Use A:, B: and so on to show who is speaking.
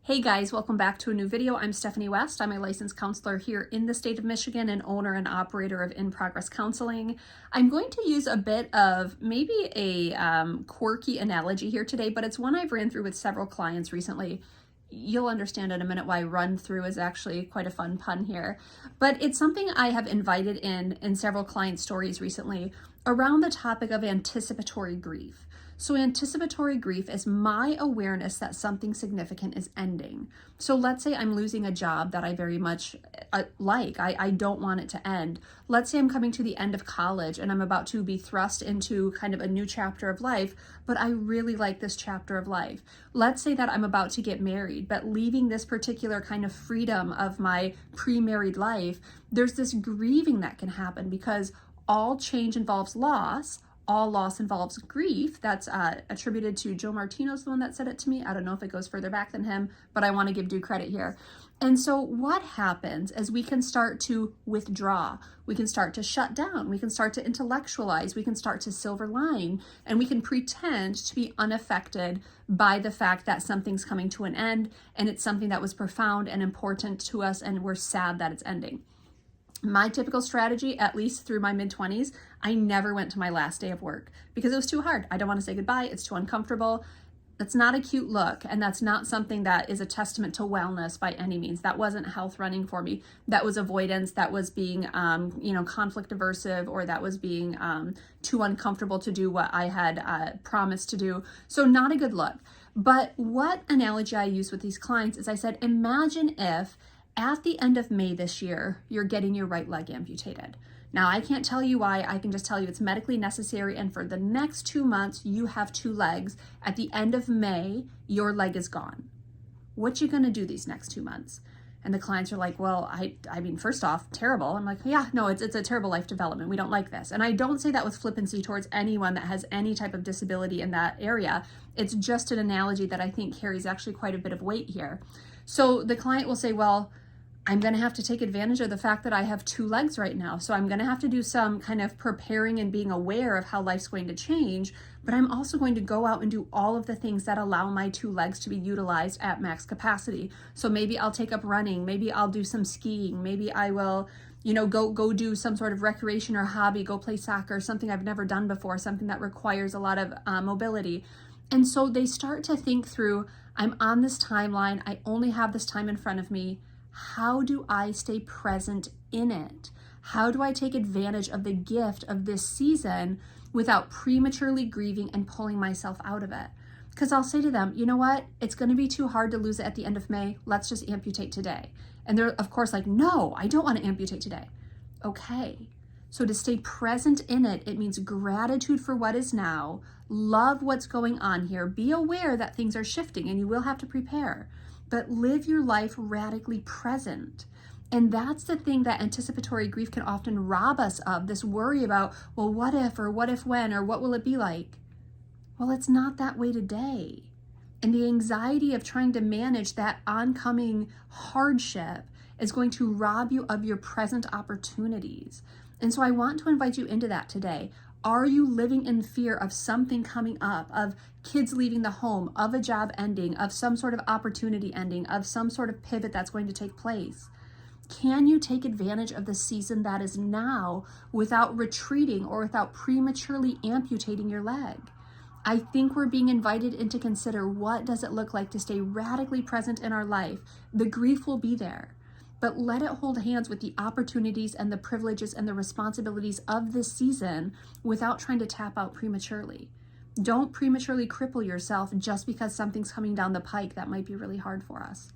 A: Hey guys, welcome back to a new video. I'm Stephanie West. I'm a licensed counselor here in the state of Michigan and owner and operator of In Progress Counseling. I'm going to use a bit of maybe a quirky analogy here today, but it's one I've ran through with several clients recently. You'll understand in a minute why run through is actually quite a fun pun here. But it's something I have invited in several client stories recently around the topic of anticipatory grief. So anticipatory grief is my awareness that something significant is ending. So let's say I'm losing a job that I very much like. I don't want it to end. Let's say I'm coming to the end of college and I'm about to be thrust into kind of a new chapter of life, but I really like this chapter of life. Let's say that I'm about to get married, but leaving this particular kind of freedom of my pre-married life, there's this grieving that can happen because all change involves loss. All loss involves grief. That's attributed to Joe Martino's the one that said it to me. I don't know if it goes further back than him, but I want to give due credit here. And so what happens is we can start to withdraw. We can start to shut down. We can start to intellectualize. We can start to silver line, and we can pretend to be unaffected by the fact that something's coming to an end and it's something that was profound and important to us and we're sad that it's ending. My typical strategy, at least through my mid-20s, I never went to my last day of work because it was too hard. I don't want to say goodbye. It's too uncomfortable. That's not a cute look, and that's not something that is a testament to wellness by any means. That wasn't health running for me. That was avoidance. That was being, conflict aversive, or that was being too uncomfortable to do what I had promised to do. So not a good look. But what analogy I use with these clients is I said, imagine if at the end of May this year, you're getting your right leg amputated. Now, I can't tell you why. I can just tell you it's medically necessary. And for the next 2 months, you have 2 legs. At the end of May, your leg is gone. What you gonna do these next 2 months? And the clients are like, well, I mean, first off, terrible. I'm like, yeah, no, it's a terrible life development. We don't like this. And I don't say that with flippancy towards anyone that has any type of disability in that area. It's just an analogy that I think carries actually quite a bit of weight here. So the client will say, well, I'm going to have to take advantage of the fact that I have 2 legs right now. So I'm going to have to do some kind of preparing and being aware of how life's going to change, but I'm also going to go out and do all of the things that allow my 2 legs to be utilized at max capacity. So maybe I'll take up running, maybe I'll do some skiing, maybe I will, go do some sort of recreation or hobby, go play soccer, something I've never done before, something that requires a lot of mobility. And so they start to think through, I'm on this timeline, I only have this time in front of me. How do I stay present in it? How do I take advantage of the gift of this season without prematurely grieving and pulling myself out of it? Because I'll say to them, you know what? It's going to be too hard to lose it at the end of May. Let's just amputate today. And they're, of course, like, no, I don't want to amputate today. Okay. So to stay present in it, it means gratitude for what is now, love what's going on here, be aware that things are shifting and you will have to prepare, but live your life radically present. And that's the thing that anticipatory grief can often rob us of, this worry about, well, what if, or what if when, or what will it be like? Well, it's not that way today. And the anxiety of trying to manage that oncoming hardship is going to rob you of your present opportunities. And so I want to invite you into that today. Are you living in fear of something coming up, of kids leaving the home, of a job ending, of some sort of opportunity ending, of some sort of pivot that's going to take place? Can you take advantage of the season that is now without retreating or without prematurely amputating your leg? I think we're being invited in to consider, what does it look like to stay radically present in our life? The grief will be there, but let it hold hands with the opportunities and the privileges and the responsibilities of this season without trying to tap out prematurely. Don't prematurely cripple yourself just because something's coming down the pike that might be really hard for us.